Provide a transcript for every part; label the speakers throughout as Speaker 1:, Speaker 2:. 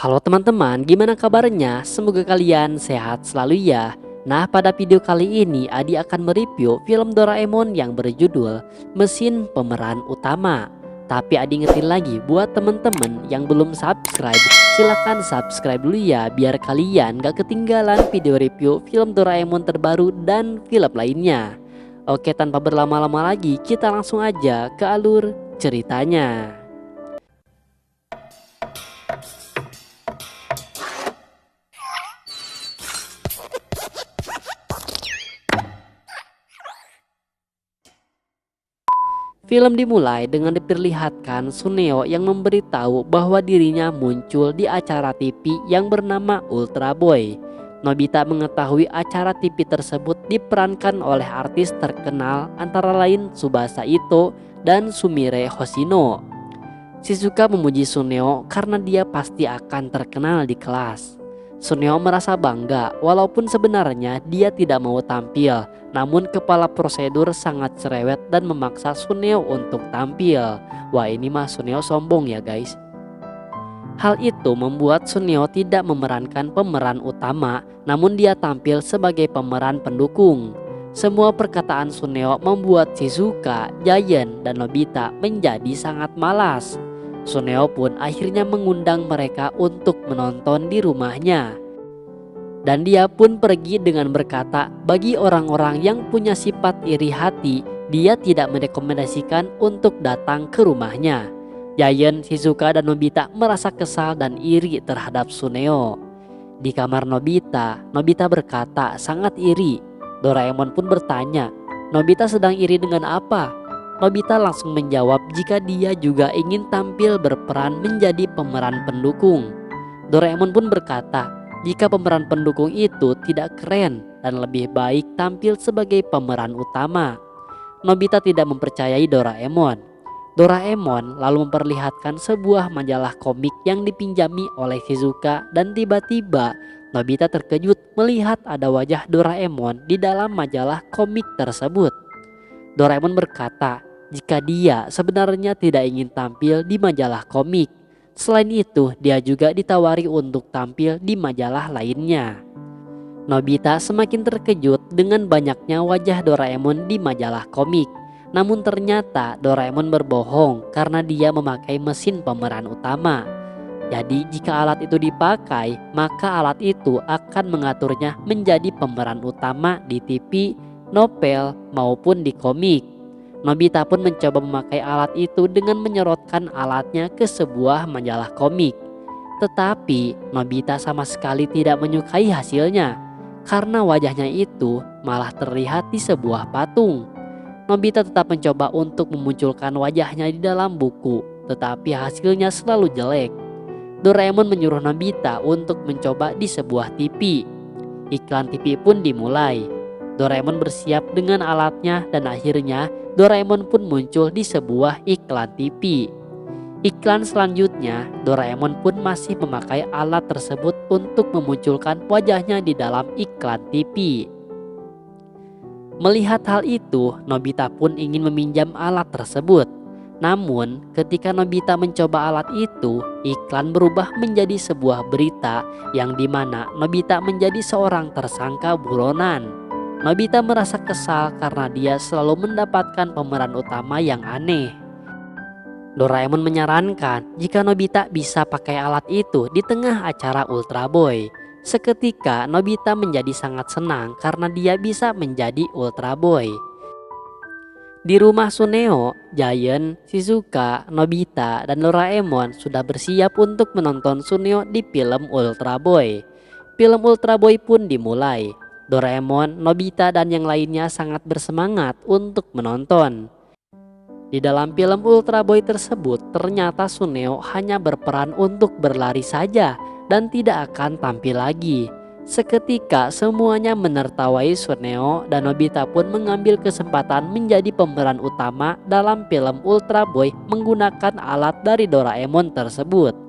Speaker 1: Halo teman-teman, gimana kabarnya? Semoga kalian sehat selalu ya. Nah, pada video kali ini Adi akan mereview film Doraemon yang berjudul Mesin Pemeran Utama. Tapi Adi ingetin lagi buat teman-teman yang belum subscribe, silahkan subscribe dulu ya biar kalian gak ketinggalan video review film Doraemon terbaru dan film lainnya. Oke, tanpa berlama-lama lagi kita langsung aja ke alur ceritanya. Film dimulai dengan diperlihatkan Suneo yang memberitahu bahwa dirinya muncul di acara TV yang bernama Ultra Boy. Nobita mengetahui acara TV tersebut diperankan oleh artis terkenal antara lain Tsubasa Ito dan Sumire Hoshino. Shizuka memuji Suneo karena dia pasti akan terkenal di kelas. Suneo merasa bangga walaupun sebenarnya dia tidak mau tampil, namun kepala prosedur sangat cerewet dan memaksa Suneo untuk tampil. Wah, ini mah Suneo sombong ya guys. Hal itu membuat Suneo tidak memerankan pemeran utama, namun dia tampil sebagai pemeran pendukung. Semua perkataan Suneo membuat Shizuka, Giant, dan Nobita menjadi sangat malas. Suneo pun akhirnya mengundang mereka untuk menonton di rumahnya. Dan dia pun pergi dengan berkata, bagi orang-orang yang punya sifat iri hati, dia tidak merekomendasikan untuk datang ke rumahnya. Giant, Shizuka, dan Nobita merasa kesal dan iri terhadap Suneo. Di kamar Nobita, Nobita berkata sangat iri. Doraemon pun bertanya, Nobita sedang iri dengan apa? Nobita langsung menjawab jika dia juga ingin tampil berperan menjadi pemeran pendukung. Doraemon pun berkata, jika pemeran pendukung itu tidak keren dan lebih baik tampil sebagai pemeran utama. Nobita tidak mempercayai Doraemon. Doraemon lalu memperlihatkan sebuah majalah komik yang dipinjami oleh Shizuka dan tiba-tiba Nobita terkejut melihat ada wajah Doraemon di dalam majalah komik tersebut. Doraemon berkata jika dia sebenarnya tidak ingin tampil di majalah komik. Selain itu, dia juga ditawari untuk tampil di majalah lainnya. Nobita semakin terkejut dengan banyaknya wajah Doraemon di majalah komik. Namun ternyata Doraemon berbohong karena dia memakai mesin pemeran utama. Jadi jika alat itu dipakai, maka alat itu akan mengaturnya menjadi pemeran utama di TV, novel, maupun di komik. Nobita pun mencoba memakai alat itu dengan menyorotkan alatnya ke sebuah majalah komik. Tetapi Nobita sama sekali tidak menyukai hasilnya, karena wajahnya itu malah terlihat di sebuah patung. Nobita tetap mencoba untuk memunculkan wajahnya di dalam buku, tetapi hasilnya selalu jelek. Doraemon menyuruh Nobita untuk mencoba di sebuah TV. Iklan TV pun dimulai. Doraemon bersiap dengan alatnya dan akhirnya Doraemon pun muncul di sebuah iklan TV. Iklan selanjutnya, Doraemon pun masih memakai alat tersebut untuk memunculkan wajahnya di dalam iklan TV. Melihat hal itu, Nobita pun ingin meminjam alat tersebut. Namun, ketika Nobita mencoba alat itu, iklan berubah menjadi sebuah berita yang dimana Nobita menjadi seorang tersangka buronan. Nobita merasa kesal karena dia selalu mendapatkan pemeran utama yang aneh. Doraemon menyarankan jika Nobita bisa pakai alat itu di tengah acara Ultra Boy. Seketika Nobita menjadi sangat senang karena dia bisa menjadi Ultra Boy. Di rumah Suneo, Giant, Shizuka, Nobita, dan Doraemon sudah bersiap untuk menonton Suneo di film Ultra Boy. Film Ultra Boy pun dimulai. Doraemon, Nobita, dan yang lainnya sangat bersemangat untuk menonton. Di dalam film Ultra Boy tersebut, ternyata Suneo hanya berperan untuk berlari saja dan tidak akan tampil lagi. Seketika semuanya menertawai Suneo dan Nobita pun mengambil kesempatan menjadi pemeran utama dalam film Ultra Boy menggunakan alat dari Doraemon tersebut.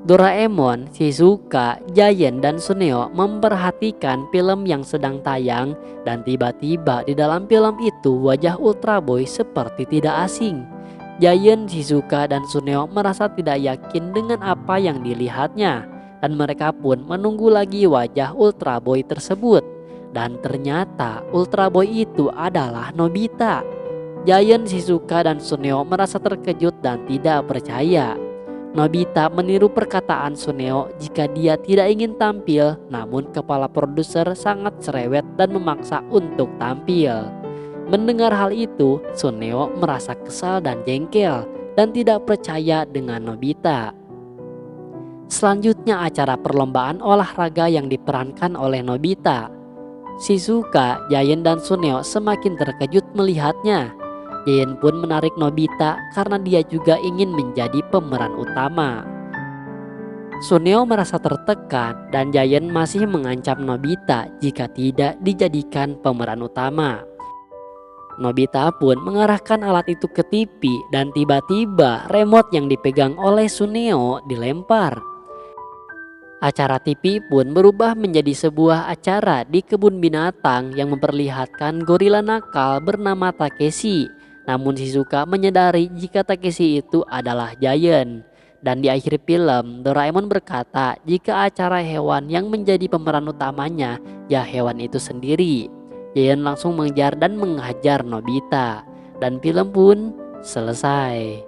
Speaker 1: Doraemon, Shizuka, Giant, dan Suneo memperhatikan film yang sedang tayang dan tiba-tiba di dalam film itu wajah Ultra Boy seperti tidak asing. Giant, Shizuka, dan Suneo merasa tidak yakin dengan apa yang dilihatnya. dan mereka pun menunggu lagi wajah Ultra Boy tersebut. Dan ternyata Ultra Boy itu adalah Nobita. Giant, Shizuka, dan Suneo merasa terkejut dan tidak percaya. Nobita meniru perkataan Suneo jika dia tidak ingin tampil, namun kepala produser sangat cerewet dan memaksa untuk tampil. Mendengar hal itu, Suneo merasa kesal dan jengkel dan tidak percaya dengan Nobita. Selanjutnya acara perlombaan olahraga yang diperankan oleh Nobita. Shizuka, Giant, dan Suneo semakin terkejut melihatnya. Giant pun menarik Nobita karena dia juga ingin menjadi pemeran utama. Suneo merasa tertekan dan Giant masih mengancam Nobita jika tidak dijadikan pemeran utama. Nobita pun mengarahkan alat itu ke TV dan tiba-tiba remote yang dipegang oleh Suneo dilempar. Acara TV pun berubah menjadi sebuah acara di kebun binatang yang memperlihatkan gorila nakal bernama Takeshi. Namun Shizuka menyadari jika Takeshi itu adalah Giant. Dan di akhir film, Doraemon berkata jika acara hewan yang menjadi pemeran utamanya ya hewan itu sendiri. Giant langsung mengejar dan menghajar Nobita. Dan film pun selesai.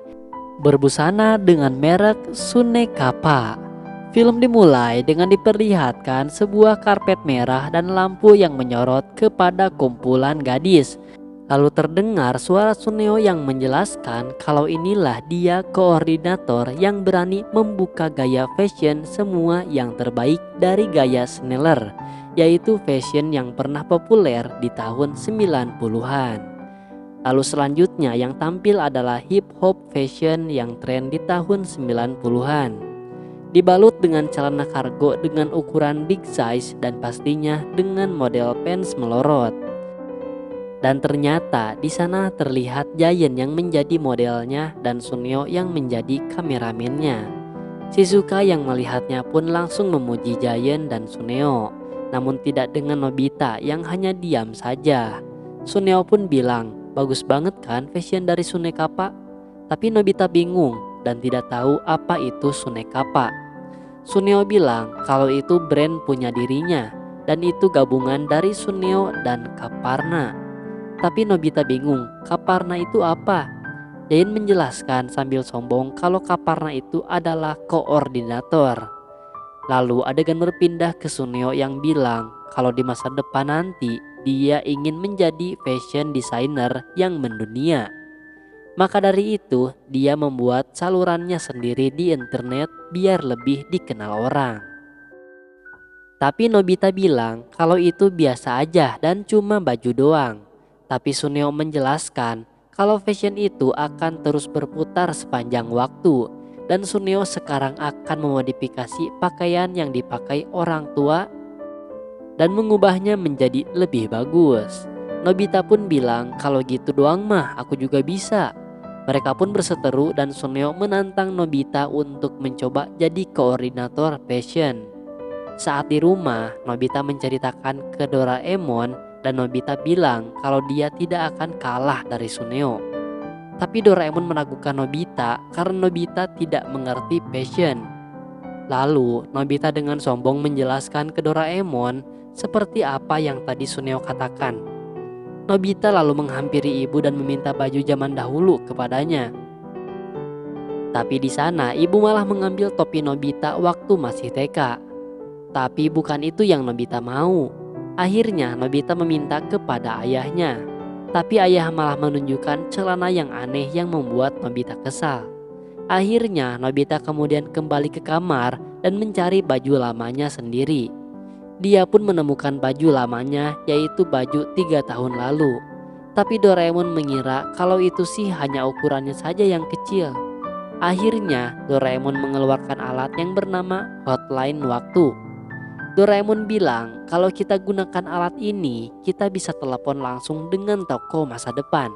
Speaker 1: Berbusana dengan merek Sunekapa. Film dimulai dengan diperlihatkan sebuah karpet merah dan lampu yang menyorot kepada kumpulan gadis. Lalu terdengar suara Suneo yang menjelaskan kalau inilah dia koordinator yang berani membuka gaya fashion semua yang terbaik dari gaya Sneller, yaitu fashion yang pernah populer di tahun 90-an. Lalu selanjutnya yang tampil adalah hip hop fashion yang tren di tahun 90-an. Dibalut dengan celana kargo dengan ukuran big size dan pastinya dengan model pants melorot. Dan ternyata di sana terlihat Giant yang menjadi modelnya dan Suneo yang menjadi kameramennya. Shizuka yang melihatnya pun langsung memuji Giant dan Suneo, namun tidak dengan Nobita yang hanya diam saja. Suneo pun bilang, "Bagus banget kan fashion dari Sunekapa?" Tapi Nobita bingung dan tidak tahu apa itu Sunekapa. Suneo bilang kalau itu brand punya dirinya dan itu gabungan dari Suneo dan Kaparna. Tapi Nobita bingung, Kaparna itu apa? Giant menjelaskan sambil sombong kalau Kaparna itu adalah koordinator. Lalu adegan berpindah ke Suneo yang bilang kalau di masa depan nanti dia ingin menjadi fashion designer yang mendunia. Maka dari itu dia membuat salurannya sendiri di internet biar lebih dikenal orang. Tapi Nobita bilang kalau itu biasa aja dan cuma baju doang. Tapi Suneo menjelaskan kalau fashion itu akan terus berputar sepanjang waktu. Dan Suneo sekarang akan memodifikasi pakaian yang dipakai orang tua dan mengubahnya menjadi lebih bagus. Nobita pun bilang kalau gitu doang mah aku juga bisa. Mereka pun berseteru dan Suneo menantang Nobita untuk mencoba jadi koordinator fashion. Saat di rumah, Nobita menceritakan ke Doraemon dan Nobita bilang kalau dia tidak akan kalah dari Suneo. Tapi Doraemon meragukan Nobita karena Nobita tidak mengerti fashion. Lalu Nobita dengan sombong menjelaskan ke Doraemon seperti apa yang tadi Suneo katakan. Nobita lalu menghampiri ibu dan meminta baju zaman dahulu kepadanya. Tapi di sana ibu malah mengambil topi Nobita waktu masih TK. Tapi bukan itu yang Nobita mau. Akhirnya Nobita meminta kepada ayahnya. Tapi ayah malah menunjukkan celana yang aneh yang membuat Nobita kesal. Akhirnya Nobita kemudian kembali ke kamar dan mencari baju lamanya sendiri. Dia pun menemukan baju lamanya, yaitu baju 3 tahun lalu. Tapi Doraemon mengira kalau itu sih hanya ukurannya saja yang kecil. Akhirnya Doraemon mengeluarkan alat yang bernama hotline waktu. Doraemon bilang kalau kita gunakan alat ini, kita bisa telepon langsung dengan toko masa depan.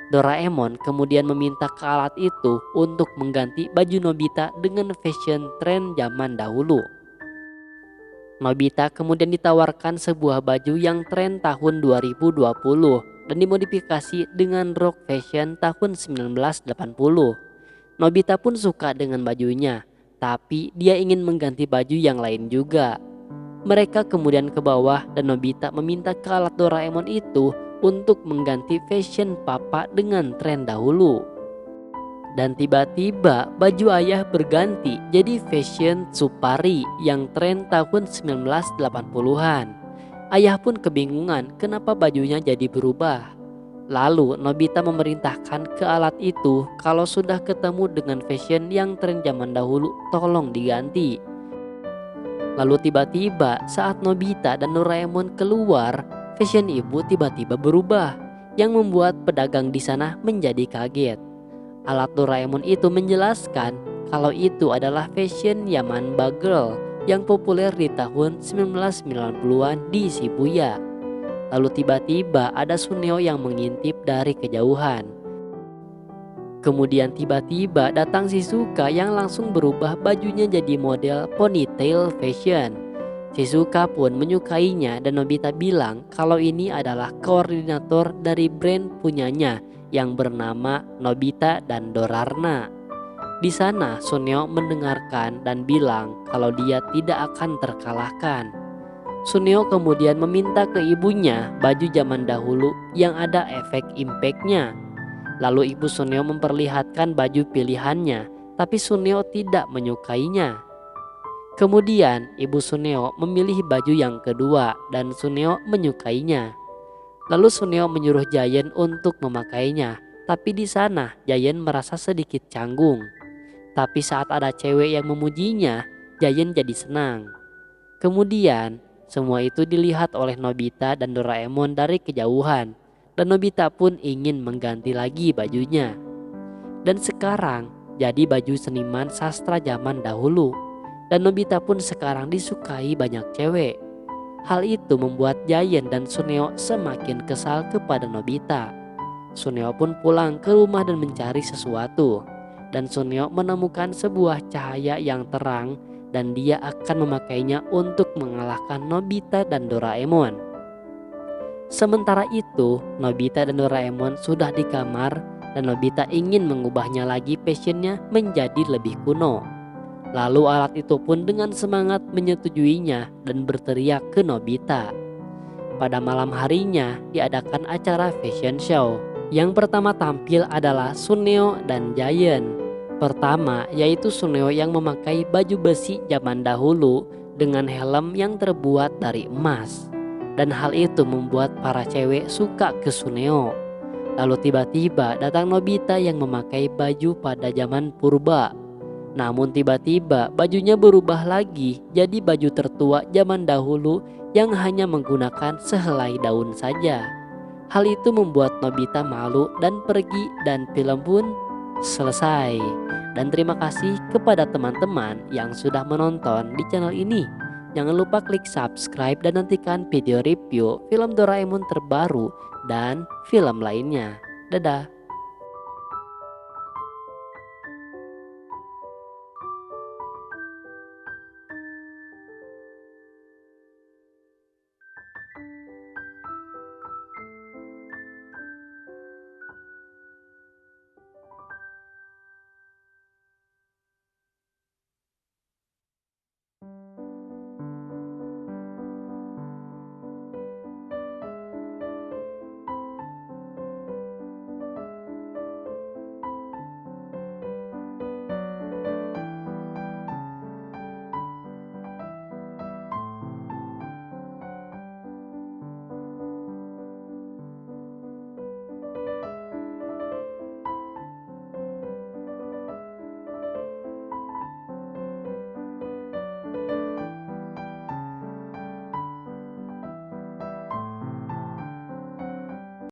Speaker 1: Doraemon kemudian meminta ke alat itu untuk mengganti baju Nobita dengan fashion tren zaman dahulu. Nobita kemudian ditawarkan sebuah baju yang tren tahun 2020 dan dimodifikasi dengan rock fashion tahun 1980. Nobita pun suka dengan bajunya. tapi dia ingin mengganti baju yang lain juga. Mereka kemudian ke bawah dan Nobita meminta ke alat Doraemon itu untuk mengganti fashion papa dengan tren dahulu. Dan tiba-tiba baju ayah berganti jadi fashion Tsupari yang tren tahun 1980-an. Ayah pun kebingungan kenapa bajunya jadi berubah. Lalu Nobita memerintahkan ke alat itu kalau sudah ketemu dengan fashion yang tren zaman dahulu tolong diganti. Lalu tiba-tiba saat Nobita dan Doraemon keluar, fashion ibu tiba-tiba berubah yang membuat pedagang di sana menjadi kaget. Alat Doraemon itu menjelaskan kalau itu adalah fashion Yamanba Girl yang populer di tahun 1990-an di Shibuya. Lalu tiba-tiba ada Suneo yang mengintip dari kejauhan. Kemudian tiba-tiba datang Shizuka yang langsung berubah bajunya jadi model ponytail fashion. Shizuka pun menyukainya dan Nobita bilang kalau ini adalah koordinator dari brand punyanya yang bernama Nobita dan Dorarna. Di sana Suneo mendengarkan dan bilang kalau dia tidak akan terkalahkan. Suneo kemudian meminta ke ibunya baju zaman dahulu yang ada efek impactnya. Lalu ibu Suneo memperlihatkan baju pilihannya, tapi Suneo tidak menyukainya. Kemudian ibu Suneo memilih baju yang kedua dan Suneo menyukainya. Lalu Suneo menyuruh Giant untuk memakainya, tapi di sana Giant merasa sedikit canggung. Tapi saat ada cewek yang memujinya, Giant jadi senang. Kemudian semua itu dilihat oleh Nobita dan Doraemon dari kejauhan, dan Nobita pun ingin mengganti lagi bajunya. Dan sekarang jadi baju seniman sastra zaman dahulu, dan Nobita pun sekarang disukai banyak cewek. Hal itu membuat Giant dan Suneo semakin kesal kepada Nobita. Suneo pun pulang ke rumah dan mencari sesuatu, dan Suneo menemukan sebuah cahaya yang terang dan dia akan memakainya untuk mengalahkan Nobita dan Doraemon. Sementara itu, Nobita dan Doraemon sudah di kamar dan Nobita ingin mengubahnya lagi fashionnya menjadi lebih kuno. Lalu alat itu pun dengan semangat menyetujuinya dan berteriak ke Nobita. Pada malam harinya diadakan acara fashion show. Yang pertama tampil adalah Suneo dan Giant. Pertama yaitu Suneo yang memakai baju besi zaman dahulu dengan helm yang terbuat dari emas. Dan hal itu membuat para cewek suka ke Suneo. Lalu tiba-tiba datang Nobita yang memakai baju pada zaman purba. Namun tiba-tiba bajunya berubah lagi jadi baju tertua zaman dahulu yang hanya menggunakan sehelai daun saja. Hal itu membuat Nobita malu dan pergi dan film pun selesai. Dan terima kasih kepada teman-teman yang sudah menonton di channel ini. Jangan lupa klik subscribe dan nantikan video review film Doraemon terbaru dan film lainnya. Dadah.